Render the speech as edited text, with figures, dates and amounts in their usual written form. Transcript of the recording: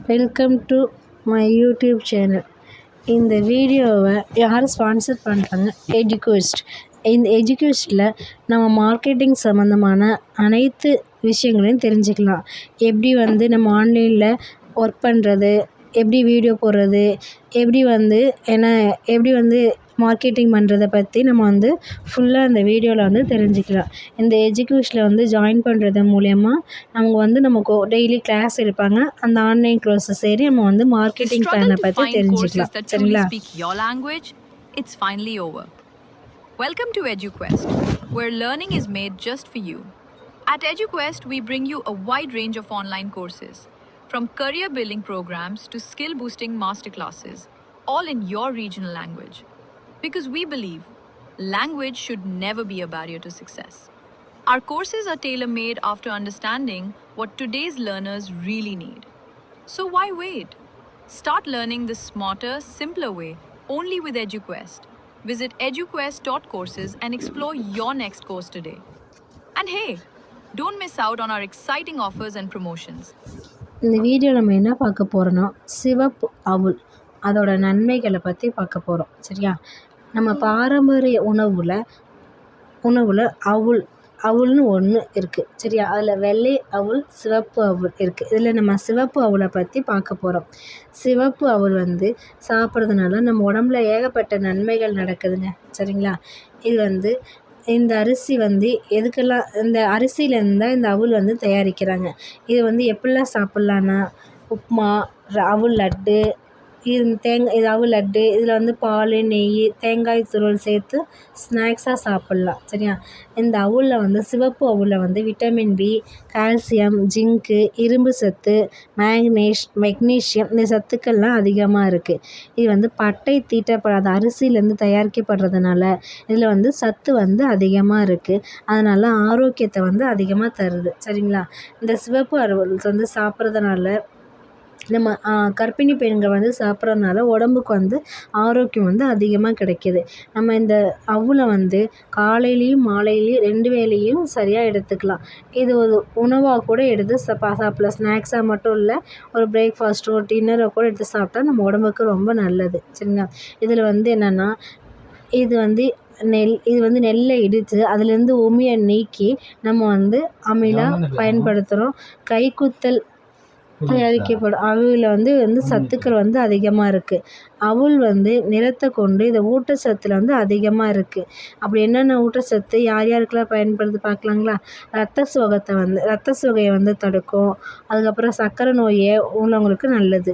Welcome to my YouTube channel. இந்த வீடியோவை யார் ஸ்பான்சர் பண்ணுறாங்க? எஜுக்வெஸ்ட். இந்த எஜுக்வெஸ்ட்டில் நம்ம மார்க்கெட்டிங் சம்மந்தமான அனைத்து விஷயங்களையும் தெரிஞ்சுக்கலாம். எப்படி நம்ம ஆன்லைனில் ஒர்க் பண்ணுறது, எப்படி வீடியோ போடுறது, எப்படி மார்க்கெட்டிங் பண்ணுறத பற்றி நம்ம ஃபுல்லாக இந்த வீடியோவில் தெரிஞ்சுக்கலாம். இந்த எஜுக்வெஸ்ட்டில் ஜாயின் பண்ணுறது மூலயமா நமக்கு டெய்லி கிளாஸ் எடுப்பாங்க. அந்த ஆன்லைன் கோர்ஸஸ் சரி நம்ம மார்க்கெட்டிங் பிளானை பற்றி தெரிஞ்சுக்கலாம். சரிங்களா? Speak your language, it's finally over. Welcome to EduQuest, where learning is made just for you. At EduQuest, we bring you a wide range of online courses, from career building programs to skill boosting masterclasses, all in your regional language. Because we believe language should never be a barrier to success. Our courses are tailor-made after understanding what today's learners really need. So why wait? Start learning the smarter, simpler way only with EduQuest. Visit eduquest.courses and explore your next course today. And hey, don't miss out on our exciting offers and promotions. இந்த video நம்ம என்ன பார்க்க போகிறோன்னா, சிவப்பு அவுல் அதோட நன்மைகளை பற்றி பார்க்க போகிறோம். சரியா? நம்ம பாரம்பரிய உணவில் அவுல்னு ஒன்று இருக்குது. சரியா? அதில் வெள்ளை அவுல், சிவப்பு அவுல் இருக்குது. இதில் நம்ம சிவப்பு அவுலை பற்றி பார்க்க போகிறோம். சிவப்பு அவுல் சாப்பிட்றதுனால நம்ம உடம்புல ஏகப்பட்ட நன்மைகள் நடக்குதுங்க. சரிங்களா? இது இந்த அரிசி எதுக்கெல்லாம் இந்த அரிசியிலேருந்து தான் இந்த அவுல் தயாரிக்கிறாங்க. இது எப்படிலாம் சாப்பிட்லான்னா, உப்புமா, அவுல் லட்டு, இது அவுல் லட்டு, இதில் பால், நெய், தேங்காய் துருவல் சேர்த்து ஸ்நாக்ஸாக சாப்பிட்லாம். சரியா? இந்த அவுலில் சிவப்பு அவுலில் விட்டமின் பி, கால்சியம், ஜிங்க்கு, இரும்பு சத்து, மெக்னீஷியம் இந்த சத்துக்கள்லாம் அதிகமாக இருக்குது. இது பட்டை தீட்டப்படாத அரிசியிலேருந்து தயாரிக்கப்படுறதுனால இதில் சத்து அதிகமாக இருக்குது. அதனால் ஆரோக்கியத்தை அதிகமாக தருது. சரிங்களா? இந்த சிவப்பு அவுல் சாப்பிட்றதுனால நம்ம கர்ப்பிணி பெண்கள் சாப்பிட்றதுனால உடம்புக்கு ஆரோக்கியம் அதிகமாக கிடைக்கிது. நம்ம இந்த அவுலை காலையிலையும் மாலையிலையும் 2 வேளையும் சரியாக எடுத்துக்கலாம். இது ஒரு உணவாக கூட எடுத்து சாப்பிடலாம். ஸ்நாக்ஸாக மட்டும் இல்லை, ஒரு பிரேக்ஃபாஸ்ட்டோ டின்னரோ கூட எடுத்து சாப்பிட்டா நம்ம உடம்புக்கு ரொம்ப நல்லது. சரிங்களா? இதில் என்னென்னா, இது நெல்லை இடித்து அதுலேருந்து உமியை நீக்கி நம்ம அமிலா பயன்படுத்துகிறோம். கைக்குத்தல் தயாரிக்கப்படும் அவுலில் சத்துக்கள் அதிகமாக இருக்குது. அவுல் நிறத்தை கொண்டு இந்த ஊட்டச்சத்தில் அதிகமாக இருக்குது. அப்படி என்னென்ன ஊட்டச்சத்து யார் யாருக்கெல்லாம் பயன்படுது பார்க்கலாங்களா? ரத்த சோகையை தடுக்கும். அதுக்கப்புறம் சர்க்கரை நோயை உள்ளவங்களுக்கு நல்லது.